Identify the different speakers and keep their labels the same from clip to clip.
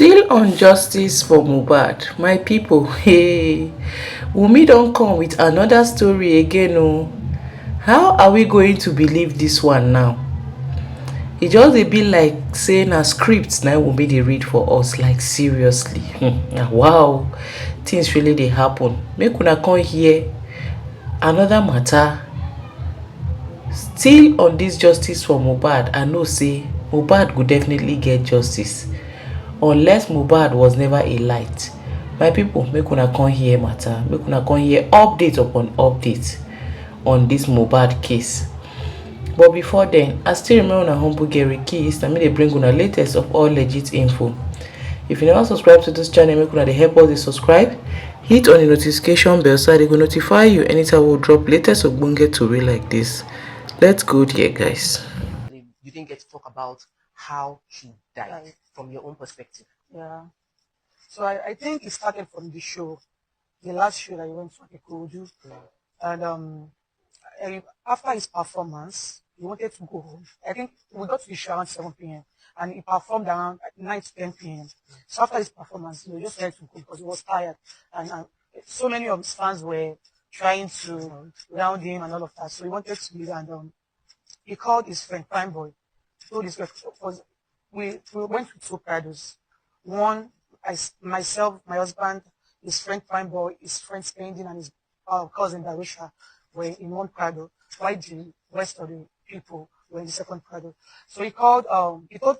Speaker 1: Still on justice for Mohbad, my people. Hey, Wunmi don't come with another story again. Oh, how are we going to believe this one now? E just dey be like saying a script na Wunmi dey read for us, like seriously. Wow, things really dey happen. Make una come hear another matter. Still on this justice for Mohbad, I know say Mohbad go definitely get justice, unless Mohbad was never a light. My people, make una come hear matter, make una come hear update upon update on this Mohbad case. But before then, I still remember una humble kìrìkìrì. Na me dey bring una latest of all legit info. If you never subscribe to this channel, make una dey help us dey subscribe, hit on the notification bell so they go notify you anytime we drop latest ogbonge tori like this. Let's go there, guys.
Speaker 2: You didn't get to talk about how she died from your own perspective.
Speaker 3: Yeah. So I think it started from the show, the last show that he went to Èxpósèd. And after his performance, he wanted to go home. I think we got to the show around 7 p.m. and he performed around 9 to 10 p.m. So after his performance, he just tried to go because he was tired. And so many of his fans were trying to round him and all of that. So he wanted to leave, and he called his friend, Prime Boy. He told his friend, we went to two prados. One, myself, my husband, his friend Prime Boy, his friend Spending, and his cousin Darusha were in one prado, while the rest of the people were in the second prado. So he told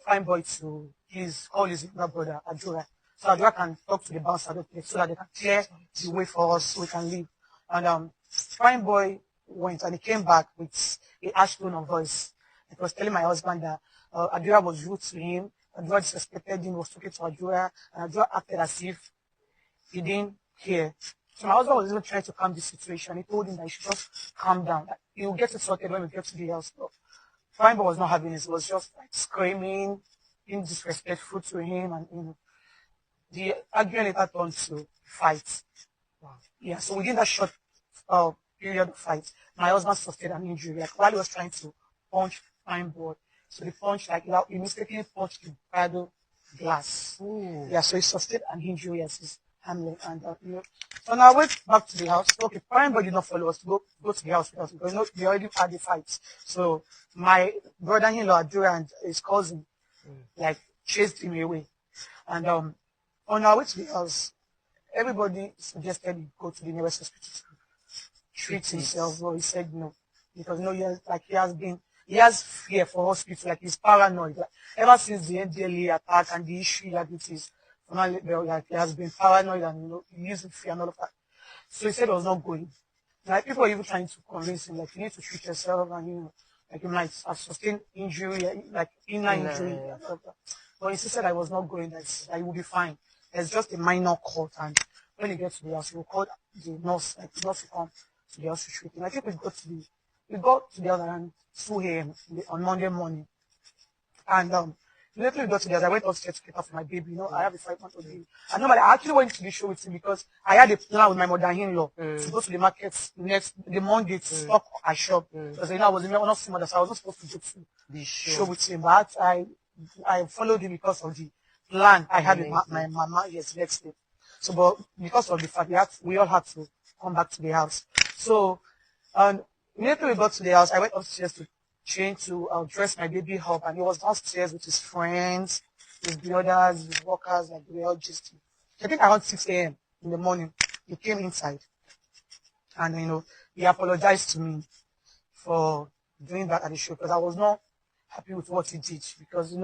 Speaker 3: Prime Boy to please call his younger brother, Adura. So Adura can talk to the bouncer so that they can clear the way for us so we can leave. And Prime Boy went and he came back with a harsh tone of voice. It was telling my husband that Adura was rude to him, Adura disrespected him, was talking to Adura, and Adura acted as if he didn't care. So my husband was even trying to calm the situation. He told him that he should just calm down. That he will get it sorted when we get to the house. But Prime Boy was not having it. He was just like screaming, being disrespectful to him, and the argument later turned to fight. Wow. Yeah, so within that short period of fight, my husband sustained an injury. Like while he was trying to punch Prime Boy, so the punch, like he mistakenly punched the bridal glass. Ooh. Yeah, so he sustained an injury as his handling. And so now I went back to the house. Okay, Prime Boy did not follow us to go to the house with us because we already had the fight. So my brother-in-law Adura and his cousin like chased him away. And on our way to the house, everybody suggested he go to the nearest hospital to treat himself, but he said no. Because he has fear for hospital, like he's paranoid. Like ever since the NDLA attack and the issue like it is, like he has been paranoid and he using fear and all of that. So he said he was not going. Like people were even trying to convince him, like you need to treat yourself and like you might have sustained injury, like inner injury. And all of that. But he said I was not going, that he will be fine. There's just a minor cut, and when he gets to the house, he will call the nurse, like the nurse will come to the house to treat him. I think we got to the house around 2 a.m. on Monday morning. And immediately we got to the house, I went upstairs to pick up my baby. I have a 5-month-old baby. And normally I actually went to the show with him because I had a plan with my mother-in-law to go to the market the Monday to stock our shop. Because I was not seeing mother, so I was not supposed to go to the show with him. But I followed him because of the plan I had with my mama next day. So, but because of the fact we all had to come back to the house. So, and immediately we got to the house, I went upstairs to change to dress my baby up, and he was downstairs with his friends, his brothers, his workers, like they were all just. I think around 6 a.m. in the morning, he came inside, and he apologized to me for doing that at the show because I was not happy with what he did because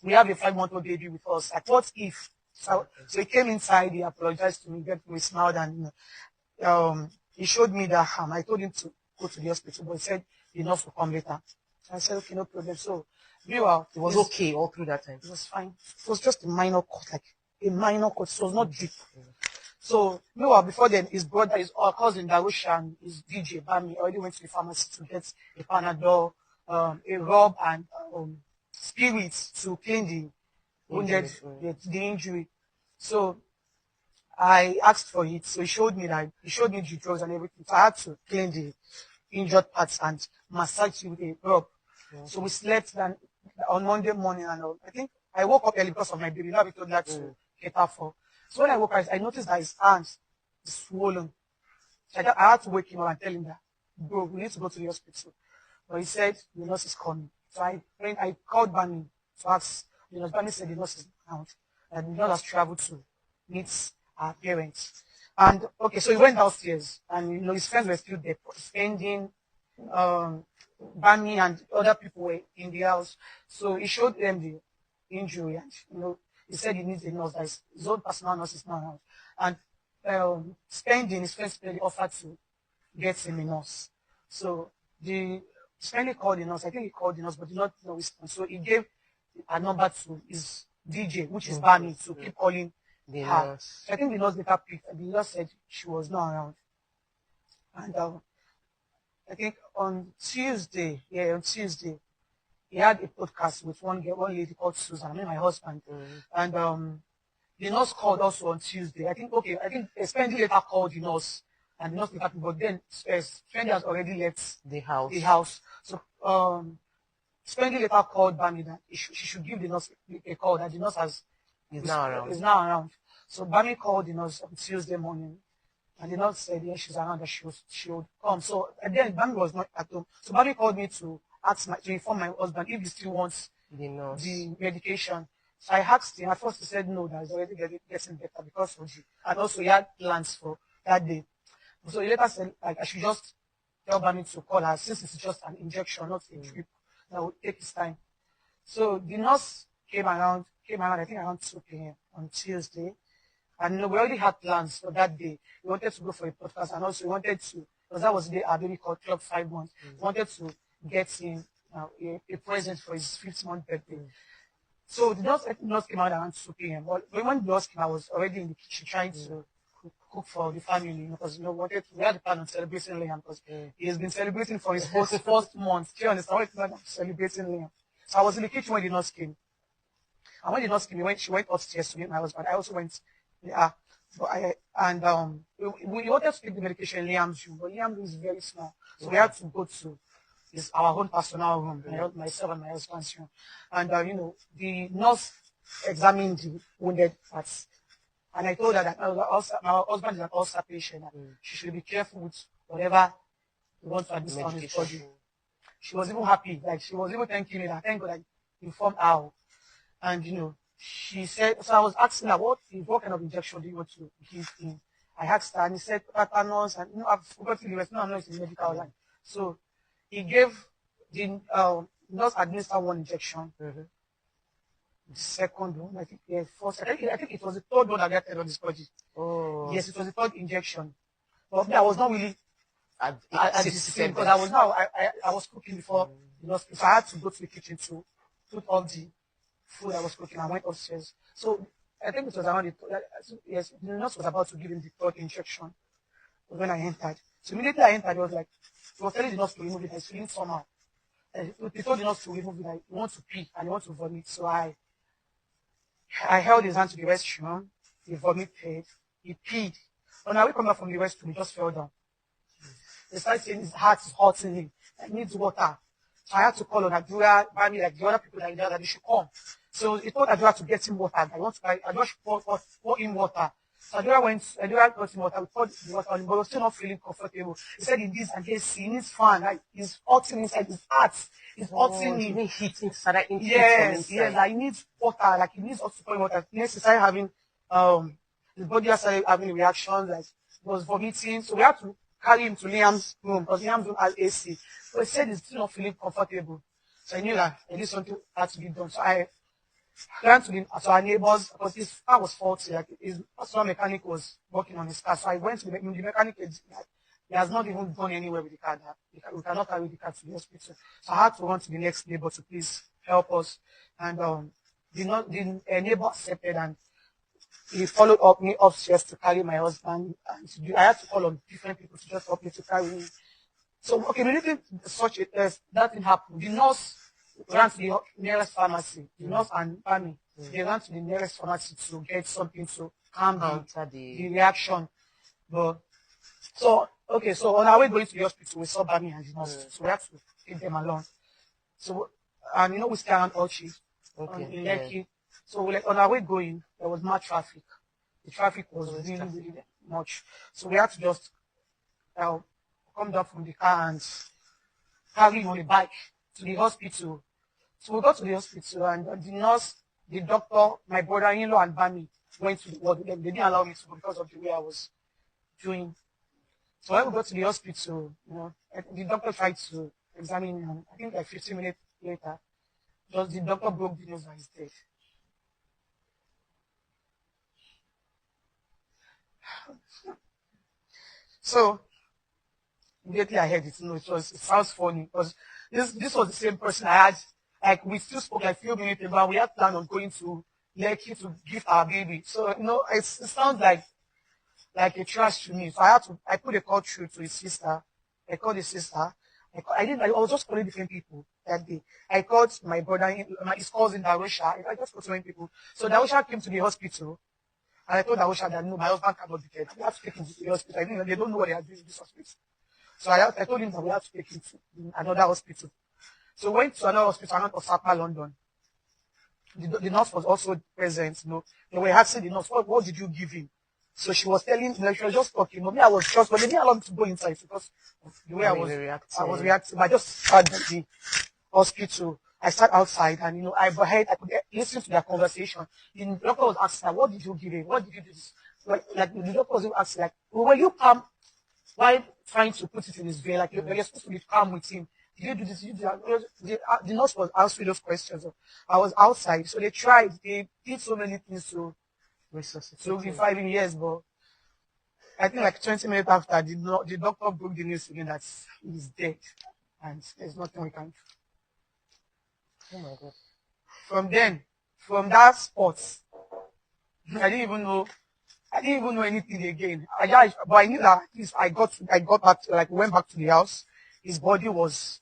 Speaker 3: we have a 5-month-old baby with us. Like what if? So he came inside, he apologized to me, we smiled, and he showed me that I told him to go to the hospital, but he said the nurse will come later. So I said, okay, no problem. So meanwhile,
Speaker 2: it was okay all through that time.
Speaker 3: It was fine. It was just a minor cut, like a minor cut. It was not deep. So meanwhile, before then, his brother, his cousin Darusha, and his DJ Bami already went to the pharmacy to get a Panadol, a rub, and spirits to clean the wounded, the injury. So I asked for it. So he showed me the drugs and everything. So I had to clean the injured parts and massage it with a rub. So we slept on Monday morning, and I think I woke up early because of my baby. Now we told her to cater for. So when I woke up, I noticed that his hands is swollen. So I had to wake him up and tell him that, bro, we need to go to the hospital. But he said the nurse is coming. So I called Bami to ask. The nurse Bami said the nurse is out, and the nurse has traveled to meet our parents. And okay, so he went downstairs, and his friends were still there, spending. Bami and other people were in the house. So he showed them the injury, and he said he needs a nurse. That his own personal nurse is not around. And spending his friends offered to get him a nurse. So the spending called the nurse. I think he called the nurse, but did not know response. So he gave a number to his DJ, which is Bami, to keep calling
Speaker 2: The
Speaker 3: her.
Speaker 2: nurse.
Speaker 3: So I think the nurse later picked, and the nurse said she was not around. And I think on Tuesday, he had a podcast with one lady called Susan, my husband. And the nurse called also on Tuesday. I think Spendi later called the nurse, and the nurse later, but then Spendi has already left
Speaker 2: The house.
Speaker 3: the house. So Spendi later called Bami that she should give the nurse a call, that the nurse
Speaker 2: Is now around.
Speaker 3: is now around. So Bami called the nurse on Tuesday morning, and the nurse said, yes, she's around, that she would come. So and then Bami was not at home. So Bami called me to inform my husband if he still wants
Speaker 2: The nurse.
Speaker 3: the medication. So I asked him. At first he said no, that he's already getting better because of and also he had plans for that day. So he later said, like, I should just tell Bami to call her, since it's just an injection, not a drip. That would take his time. So the nurse came around, I think around 2 p.m. on Tuesday. And we already had plans for that day. We wanted to go for a podcast, and also we wanted to, because that was the day our baby called Club 5 months, we wanted to get him a present for his 5th month birthday. So the nurse came out around 2 p.m. But when the nurse came, I was already in the kitchen trying to cook for the family, because we had a plan on celebrating Liam, because he has been celebrating for his first month. Do you understand? What is celebrating Liam? So I was in the kitchen when the nurse came. And when the nurse came, she went upstairs to meet my husband. I also went. Yeah, but we wanted to take the medication in Liam's room, but Liam's room is very small, so we had to go to our own personal room, myself and my husband's room. And the nurse examined the wounded parts, and I told her that my husband is an ulcer patient, and she should be careful with whatever he wants to administer on his body. She was even happy, like she was even thanking me that thank God I informed her, and she said, so I was asking her, what kind of injection do you want to give him? I asked her, and he said, tetanus, and I've forgotten the rest. No, I'm not in the medical line. So he gave the nurse administered one injection. The second one, I think it was the third one that got on his body.
Speaker 2: Oh.
Speaker 3: Yes, it was the third injection. But I was not really at the scene, because I was cooking before the nurse, so I had to go to the kitchen to put all the food I was cooking. I went upstairs. So I think it was around the nurse was about to give him the third injection when I entered. So immediately I entered, he was telling the nurse to remove it. I was feeling somehow. He told the nurse to remove it. He wants to pee and he wants to vomit. So I held his hand to the restroom. He vomited. He peed. When I come back from the restroom, he just fell down. They started saying his heart is hurting him. He needs water. So I had to call on Adura, Bami, like the other people that that they should come. So he told Adura to get him water. Adura should pour in water. So Adura got him water. We poured the water on him, but he was still not feeling comfortable. He said he needs he needs fan. Like he's hurting inside his heart. He's hurting him. Yes, like he needs water. Like he needs us to pour in water. Next, he started having his body started having reactions. Like he was vomiting. So we had to carry him to Liam's room, because Liam's room has AC. So he said he's still not feeling comfortable. So I knew that at least something had to be done. So I ran to our neighbors, because his car was faulty. Like his personal mechanic was working on his car. So I went to the mechanic. He has not even gone anywhere with the car. We cannot carry the car to the hospital. So I had to run to the next neighbor to please help us. And the neighbor accepted, and he followed up me upstairs to carry my husband. And I had to call on different people to just help me to carry him. So, immediately that thing happened. The nurse ran to the nearest pharmacy. The nurse and Bami, they ran to the nearest pharmacy to get something to calm the reaction. But so on our way going to the hospital, we saw Bami and the nurse. So we had to take them along. So, and we stay around Orchid in Lekki. So like on our way going, there was more traffic. The traffic was really much. So we had to just come down from the car and carry on a bike to the hospital. So we got to the hospital and the nurse, the doctor, my brother-in-law and Bami went to the ward. They didn't allow me to go because of the way I was doing. So when we got to the hospital, the doctor tried to examine me. I think like 15 minutes later, just the doctor broke the news that he's dead. So immediately I heard it. It sounds funny because this was the same person I had. Like we still spoke like a few minutes ago. We had planned on going to Lekki to give our baby. So it sounds like a trash to me. So I put a call through to his sister. I called his sister. I was just calling different people that day. I called my brother, his cousin Darusha. I just called so many people. So Darusha came to the hospital. And I told Darusha that no, my husband cannot be dead. We have to take him to the hospital. They don't know what they are doing in this hospital. So I told him that we have to take him to another hospital. So we went to another hospital, another Osaka, London. The nurse was also present. They were asking the nurse, what did you give him? So she was telling, she was just talking. Me, I was just, but they didn't allow me to go inside because of the way I was reacting. I just started the hospital. I sat outside and, I could listen to their conversation. The doctor was asking, what did you give him? What did you do this? Like the doctor was asking, like, were you calm while trying to put it in his vein? Like, you're supposed to be calm with him. Did you do this? Did you do that? The nurse was answering those questions. So I was outside. So they did so many things to revive him, yes, but I think like 20 minutes after, the doctor broke the news again that he's dead. And there's nothing we can do.
Speaker 2: Oh my God.
Speaker 3: From that spot, I didn't even know anything again. But I knew that at least I got back to, went back to the house. His body was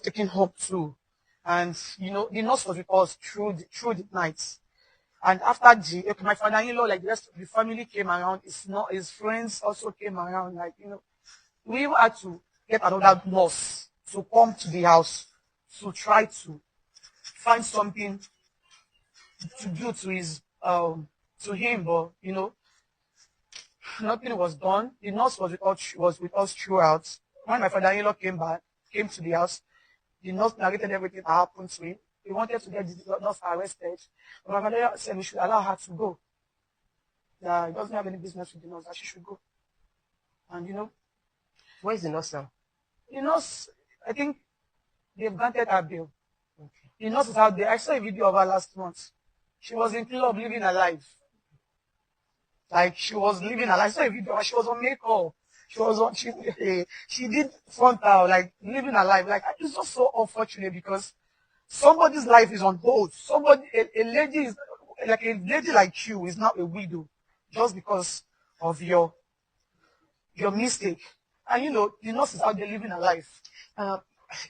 Speaker 3: taken home too. And, the nurse was with us through the night. And after my father-in-law, like the rest of the family came around, his friends also came around, we even had to get another nurse to come to the house to try to find something to do to him, but nothing was done. The nurse was with us throughout. When my father-in-law came to the house, the nurse narrated everything that happened to him. He wanted to get the nurse arrested. But my father said we should allow her to go. That he doesn't have any business with the nurse, that she should go. And
Speaker 2: Where is the nurse now?
Speaker 3: The nurse, I think they've granted her bail. Okay. The nurse is out there. I saw a video of her last month. She was in club living her life. Like she was living her life. I saw a video. She was on makeup. She did frontal, like living her life. Like it's just so unfortunate because somebody's life is on hold. A lady like you is not a widow just because of your mistake. And the nurse is out there living her life.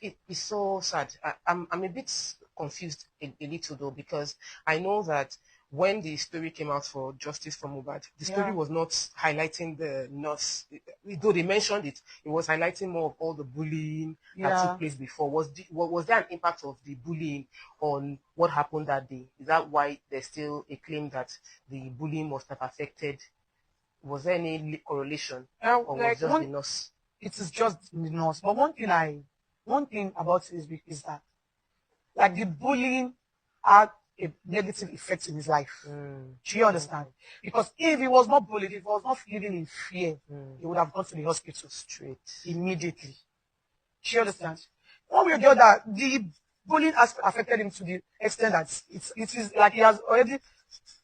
Speaker 2: It's so sad. I'm a bit confused a little though, because I know that when the story came out for Justice for Mohbad, the story was not highlighting the nurse. Though they mentioned it, it was highlighting more of all the bullying that took place before. Was there an impact of the bullying on what happened that day? Is that why there's still a claim that the bullying must have affected? Was there any correlation, or was it just the nurse?
Speaker 3: It is just the nurse. But one thing about it is that, like, the bullying had a negative effect in his life. Do you understand? Because if he was not bullied, if he was not living in fear, he would have gone to the hospital straight, immediately. Do you understand? One way or the other, the bullying has affected him to the extent that it is like he has already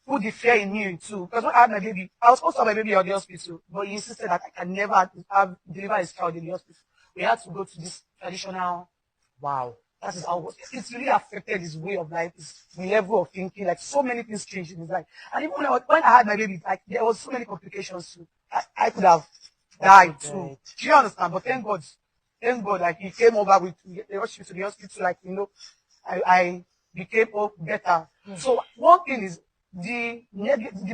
Speaker 3: put the fear in me too. Because when I had my baby, I was supposed to have my baby at the hospital, but he insisted that I can never deliver his child in the hospital. We had to go to this traditional.
Speaker 2: Wow.
Speaker 3: That is how it was. It's really affected his way of life, his level of thinking. Like, so many things changed in his life. And even when I had my baby, like, there was so many complications too. I could have died too. Do you understand? But thank God, like, he came over they rushed me to the hospital, like, I became better. So one thing is, the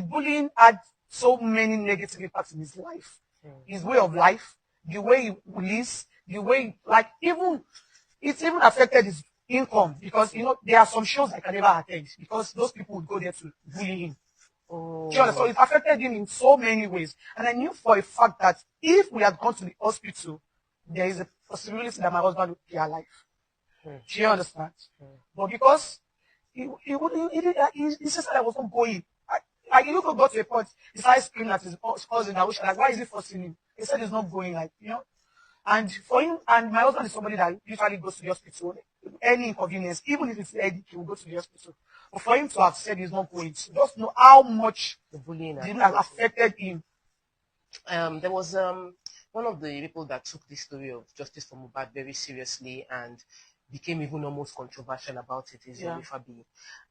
Speaker 3: bullying had so many negative impacts in his life. His way of life, the way he lives, the way, like, it even affected income, because there are some shows I can never attend because those people would go there to bully him.
Speaker 2: Oh.
Speaker 3: Do you understand? So it affected him in so many ways. And I knew for a fact that if we had gone to the hospital, there is a possibility that my husband would be alive. Do you understand? But because he said that I was not going. I even got to a point, he started screaming at his cousin. I was like, why is he forcing him? He said he's not going, And for him, and my husband is somebody that usually goes to the hospital. Any inconvenience, even if it's headache, he will go to the hospital. But for him to have said he's not going, so just know how much
Speaker 2: The bullying
Speaker 3: has affected him.
Speaker 2: There was one of the people that took this story of Justice for Mohbad very seriously and became even almost controversial about it is Wunmi.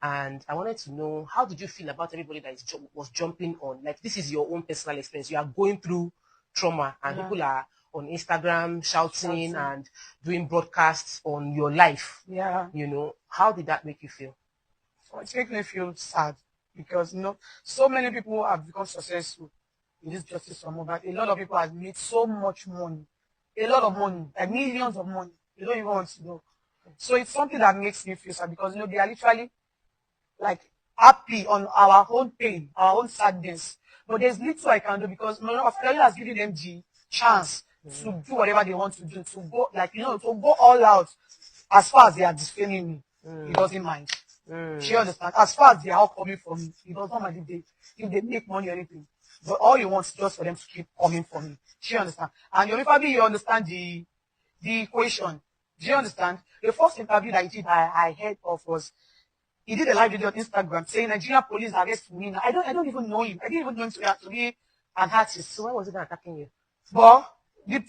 Speaker 2: And I wanted to know, how did you feel about everybody that was jumping on? Like, this is your own personal experience. You are going through trauma, and people are on Instagram shouting and doing broadcasts on your life.
Speaker 3: Yeah.
Speaker 2: How did that make you feel?
Speaker 3: So it makes me feel sad because so many people have become successful in this Justice for Mohbad. A lot of people have made so much money, a lot of money, like millions of money. You don't even want to know. So it's something that makes me feel sad because they are literally like happy on our own pain, our own sadness. But there's little I can do because Australia has given them the chance to do whatever they want to do, to go to go all out. As far as they are defaming me, he doesn't mind. She understands. As far as they are all coming for me, he does not mind if they make money or anything. But all he wants is just for them to keep coming for me. She understands. And you understand the equation. Do you understand? The first interview that he did, I heard of was, he did a live video on Instagram saying Nigerian police arrest me. I don't even know him. I didn't even know him to be an artist.
Speaker 2: So why was it attacking you?
Speaker 3: But the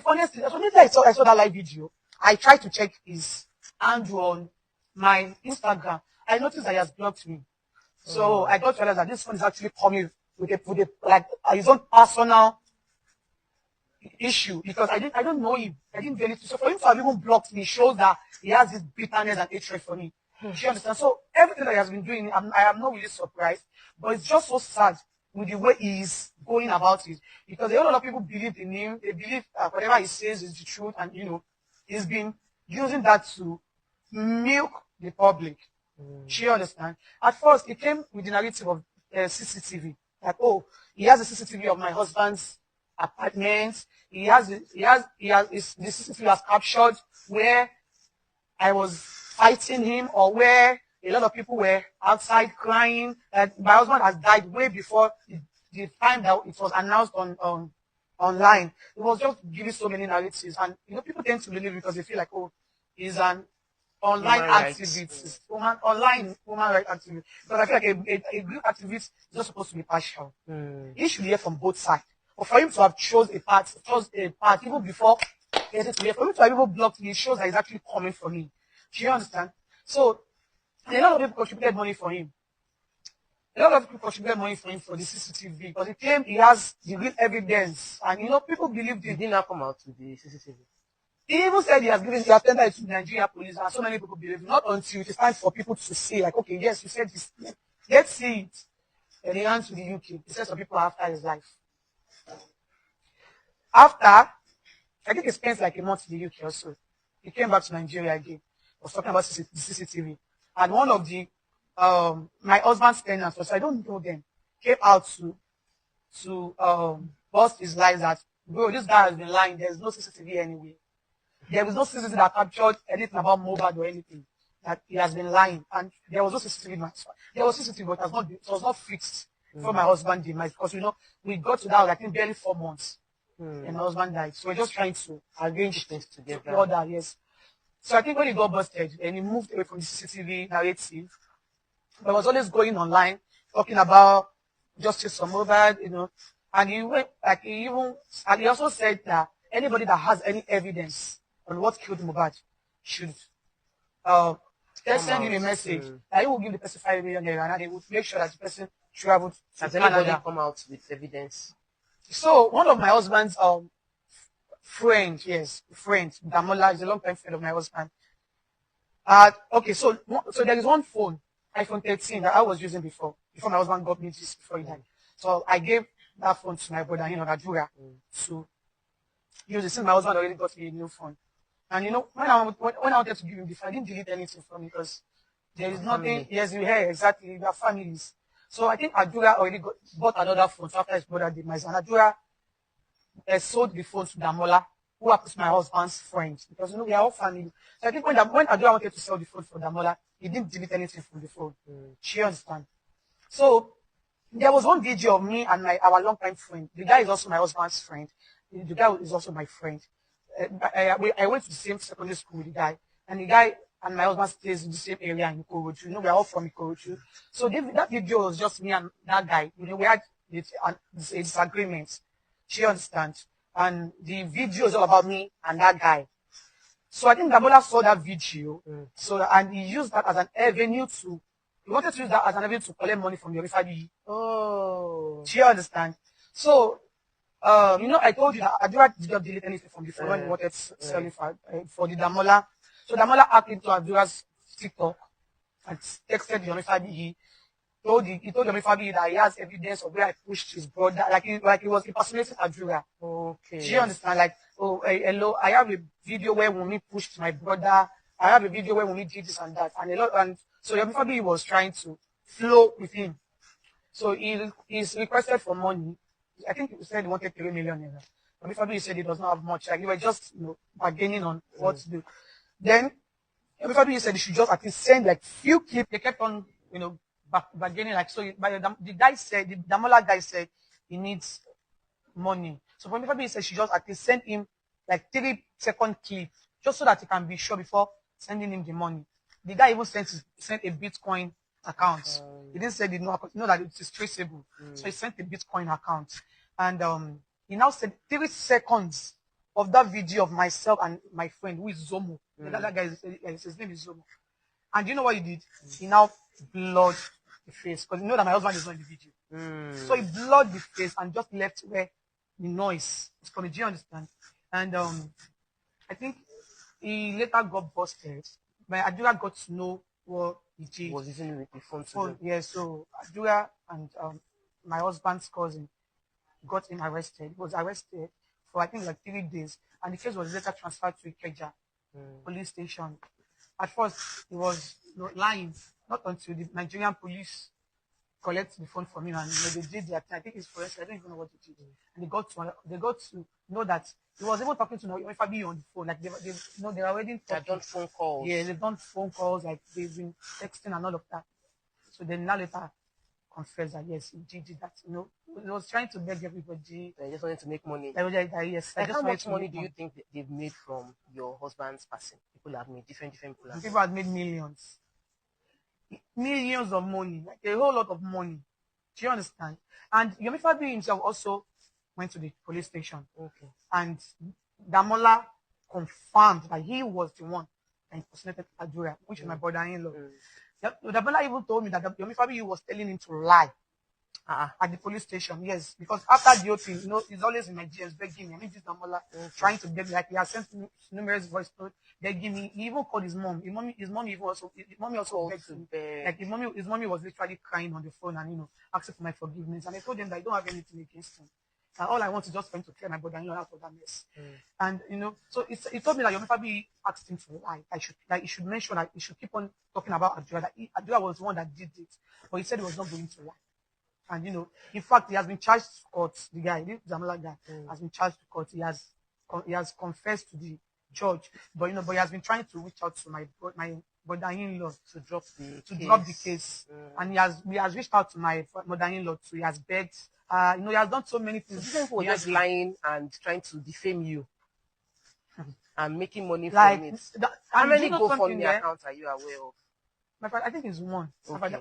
Speaker 3: funniest thing, I saw that live video, I tried to check his handle on my Instagram. I noticed that he has blocked me. So I got to realize that this one is actually coming with his own personal issue because I don't know him. I didn't do anything. So for him to have even blocked me shows that he has this bitterness and hatred for me. She understands. So everything that he has been doing, I am not really surprised, but it's just so sad with the way he's going about it because a lot of people believe in him. They believe whatever he says is the truth, and he's been using that to milk the public. She understand. At first, it came with the narrative of CCTV. Like, he has a CCTV of my husband's apartment. The CCTV has captured where I was fighting him or where a lot of people were outside crying. My husband has died way before the time that it was announced online. It was just giving so many narratives, and people tend to believe because they feel like, he's an online activist, online woman rights activist. Because I feel like a group activist is not supposed to be partial. He should hear from both sides. But for him to have chose a part even before for him to have even blocked me, it shows that he's actually coming for me. Do you understand? So a lot of people contributed money for him. A lot of people contributed money for him for the CCTV because he claimed he has the real evidence, and people believed
Speaker 2: He
Speaker 3: it.
Speaker 2: did not come out with the CCTV.
Speaker 3: He even said he has tendered it to the Nigerian police, and so many people believe it. Not until it is time for people to see, like, okay, yes, you said this, let's see it. And he ran to the UK. He said some people after his life. After, I think he spent like a month in the UK or so. He came back to Nigeria again. Was talking about the CCTV. And one of the my husband's tenants, so I don't know them, came out to bust his lies that, bro, this guy has been lying. There's no CCTV anywhere. There was no CCTV that captured anything about Mohbad or anything. That he has been lying. And there was no CCTV in my house. There was CCTV, but it was not fixed before my husband demise. Because we got to that like in barely 4 months. And my husband died. So we're just trying to arrange things together. Yes. So I think when he got busted and he moved away from the CCTV narrative, but was always going online talking about Justice for Mohbad, and he also said that anybody that has any evidence on what killed Mohbad should send him a message. That he will give the person 5 million naira, and they would make sure that the person traveled to
Speaker 2: Has
Speaker 3: Canada.
Speaker 2: anybody come out with evidence?
Speaker 3: So one of my husband's friend, Damola, is a long time friend of my husband. Okay, so there is one phone, iPhone 13, that I was using before my husband got me this before he died. So I gave that phone to my brother, Najura, to use it since my husband already got me a new phone. And you know, when I wanted to give him the phone, I didn't delete anything from him because there is nothing. Yes, you hear exactly. We are families. So I think Adura already bought another phone. So after his brother did my son, Adura sold the phone to Damola, who happens to my husband's friend, because you know we are all family. So I think when Adura wanted to sell the phone for Damola, he didn't delete anything from the phone. She understand. So there was one video of me and our longtime friend. The guy is also my husband's friend. The guy is also my friend. I went to the same secondary school with the guy, and the guy and my husband stays in the same area in Ikorodu. You know, we are all from Ikorodu. So that video was just me and that guy. You know, we had a disagreement. She understands. And the video is all about me and that guy. So I think Damola saw that video. And he used that as an avenue to, he wanted to use that as an avenue to collect money from the Yoruba.
Speaker 2: Oh.
Speaker 3: Do you understand? So, you know, I told you that Adura did not delete anything from the phone when he wanted to sell it for the Damola. So Damola hacked into Adura's TikTok and texted the Yoruba. He told Yoruba that he has evidence of where I pushed his brother, like he was impersonating Adura.
Speaker 2: Okay.
Speaker 3: Do you understand? Like, oh, hello, I have a video where Wunmi pushed my brother. I have a video where Wunmi did this and that, and so Yoruba was trying to flow with him. So he's requested for money. I think he said he wanted 3 million naira. But before he said he does not have much. Like, he was just, you know, bargaining on what to do. Then, before he said he should just at least send like few clips. They kept on, you know, bargaining. Like, so the guy said, the Damola guy said he needs money. So before he said she just at least send him like 3-second clip just so that he can be sure before sending him the money. The guy even sent a Bitcoin account. He didn't say the no, you know that it is traceable. So he sent a Bitcoin account. And he now said 3 seconds of that video of myself and my friend, who is Zomo. That guy, his name is Zomo. And you know what he did? He now blurred the face. Because you know that my husband is not in the video. So he blurred the face and just left where the noise is coming. Do you understand? And I think he later got busted. But Adura got to know what he did.
Speaker 2: Was using the phone.
Speaker 3: Yeah, so Adura and my husband's cousin got him arrested. He was arrested for I think like 3 days, and the case was later transferred to Ikeja police station. At first, he was lying, not until the Nigerian police collect the phone from him, and they did their thing. I think it's forensic. I don't even know what they did. And they got to know that he was even talking to Fabi on the phone. Like they were already talking.
Speaker 2: They've done phone calls.
Speaker 3: Yeah, they've done phone calls. Like they've been texting and all of that. So then now later confessed that yes, he did that. You know, he was trying to beg everybody.
Speaker 2: They just wanted to make money.
Speaker 3: Yes.
Speaker 2: Like how much money do you think they've made from your husband's passing? People have made different people.
Speaker 3: People have made millions of money, like a whole lot of money. Do you understand? And Yomi Fabi himself also went to the police station.
Speaker 2: Okay.
Speaker 3: And Damola confirmed that he was the one that impersonated Adura, which is my brother-in-law. Damola even told me that Yomi Fabi was telling him to lie at the police station. Yes, because after the whole thing, you know, he's always in my DMs begging me. I mean, this Damola trying to beg me. Like he has sent me numerous voice notes begging me. He even called his mom. His mommy also begged me. Like his mommy was literally crying on the phone and, you know, asking for my forgiveness. And I told them that I don't have anything against him. And all I want is just for him to clear my brother-in-law out of that mess. And you know, so he told me that Yomi Fabi asked him to lie. He should mention that he should keep on talking about Adura. That Adura was the one that did it, but he said he was not going to lie. And you know, in fact, he has been charged to court. The guy, this Damola guy, has been charged to court. He has confessed to the judge, but he has been trying to reach out to my mother-in-law to drop the case. And he has reached out to my mother-in-law too. He has begged. You know, he has done so many things.
Speaker 2: These people were just lying and trying to defame you and making money from it. How many GoFundMe accounts are you aware of?
Speaker 3: I think it's one.
Speaker 2: Okay.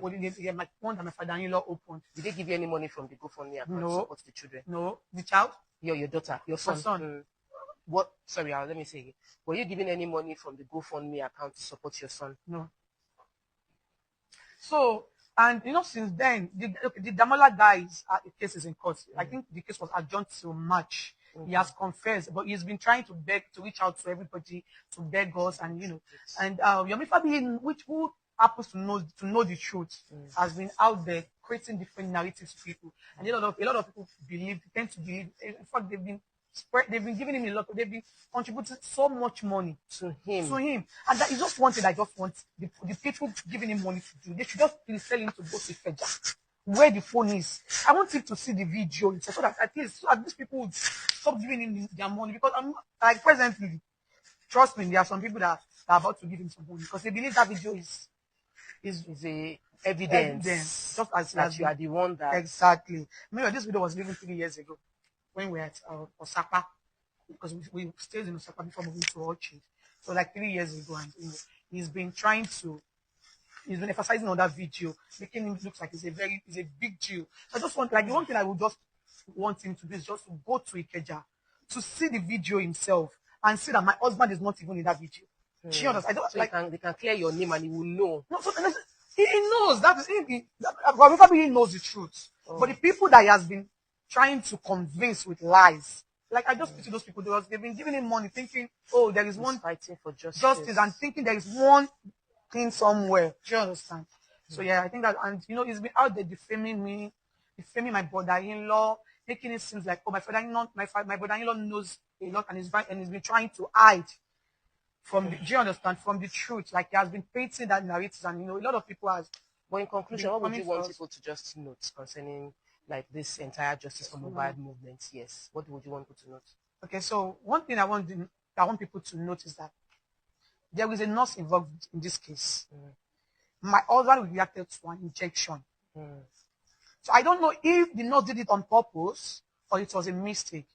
Speaker 3: One that my father-in-law opened.
Speaker 2: Did they give you any money from the GoFundMe account to support the children?
Speaker 3: No. The child?
Speaker 2: Your daughter, your son. What? Sorry, let me say again. Were you giving any money from the GoFundMe account to support your son?
Speaker 3: No. So, and you know, since then, the Damola guy's case is in court. I think the case was adjourned till March. He has confessed, but he's been trying to reach out to everybody, to beg us, and you know, and Yomi Fabi, who happens to know the truth, has been out there creating different narratives to people, and a lot of people tend to believe. In fact, they've been they've been giving him a lot, they've been contributing so much money
Speaker 2: To him.
Speaker 3: and that is just one thing I just want the people giving him money to do. They should just tell him to go to Ikeja, where the phone is. I want him to see the video so that at least these people would stop giving him their money, because I'm like, presently, trust me, there are some people that are about to give him some money because they believe that video is
Speaker 2: a evidence.
Speaker 3: Just
Speaker 2: that you are the one that.
Speaker 3: Exactly. Remember, this video was given 3 years ago when we were at Osaka, because we stayed in Osaka before moving to Orchid. So like 3 years ago, and he's been emphasizing on that video, making him look like it's a big deal. I just want, like, the one thing I would just want him to do is just to go to Ikeja to see the video himself and see that my husband is not even in that video. She understands. I don't
Speaker 2: So
Speaker 3: like.
Speaker 2: they can clear your name and he will know.
Speaker 3: No, so he knows that is probably he knows the truth. But the people that he has been trying to convince with lies, like I just pity those people, they've been giving him money, thinking, oh, there is one
Speaker 2: fighting for justice,
Speaker 3: and thinking there is one thing somewhere. Do you understand? So yeah, I think that, and he's been out there defaming me, defaming my brother-in-law, making it seem like, oh, my brother-in-law knows a lot, and he's been trying to hide from do you understand, from the truth. Like, he has been painting that narrative, and a lot of people has.
Speaker 2: But in conclusion, what would you want people to just note concerning like this entire Justice for Mohbad movement? Yes, what would you want people to note?
Speaker 3: Okay, so one thing I want people to note is that there is a nurse involved in this case. My husband reacted to an injection. So I don't know if the nurse did it on purpose or it was a mistake.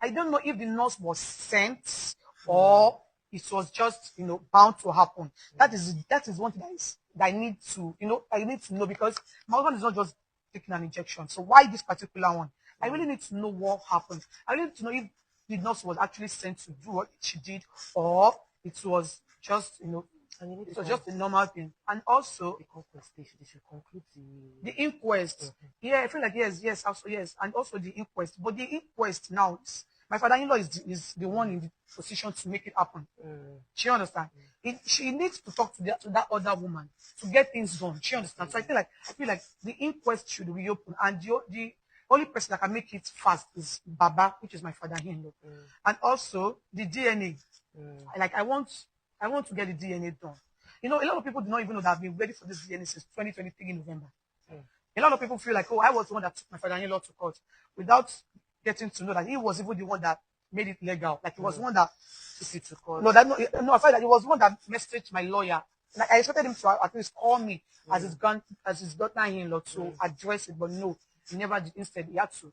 Speaker 3: I don't know if the nurse was sent or it was just bound to happen. That is one thing that I need to know, because my husband is not just taking an injection. So why this particular one? I really need to know what happened. I really need to know if the nurse was actually sent to do what she did, or it was just it was just a normal thing. And also
Speaker 2: the conquest, they should conclude
Speaker 3: the inquest. Yeah, I feel like yes, also yes, and also the inquest. But the inquest now, my father-in-law is the one in the position to make it happen. She understand. She needs to talk to that other woman to get things done. She understands. So I feel like the inquest should reopen, and the only person that can make it fast is Baba, which is my father-in-law, and also the DNA. Like, I want to get the DNA done. A lot of people do not even know that I've been ready for this DNA since 2023 in November. A lot of people feel like, oh, I was the one that took my father-in-law to court, without getting to know that he was even the one that made it legal. Like, he was the one that
Speaker 2: took it to court.
Speaker 3: I felt that he was the one that messaged my lawyer. Like, I expected him to at least call me as his daughter-in-law to address it, but no, he never did. Instead, he had to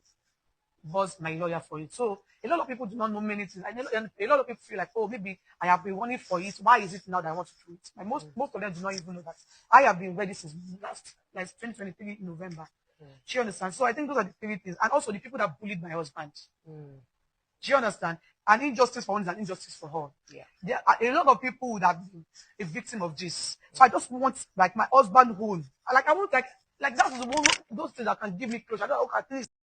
Speaker 3: buzz my lawyer for it. So a lot of people do not know many things. A lot of people feel like, oh, maybe I have been wanting for it. Why is it now that I want to do it? Like, most of them do not even know that I have been ready since last 2023 in November. Do you understand? So I think those are the 3 things. And also the people that bullied my husband. Do you understand? An injustice for one is an injustice for all.
Speaker 2: Yeah.
Speaker 3: There are a lot of people would have been a victim of this. So I just want, like, my husband home. Like, I want, like that's those things that can give me closure. I don't know, at least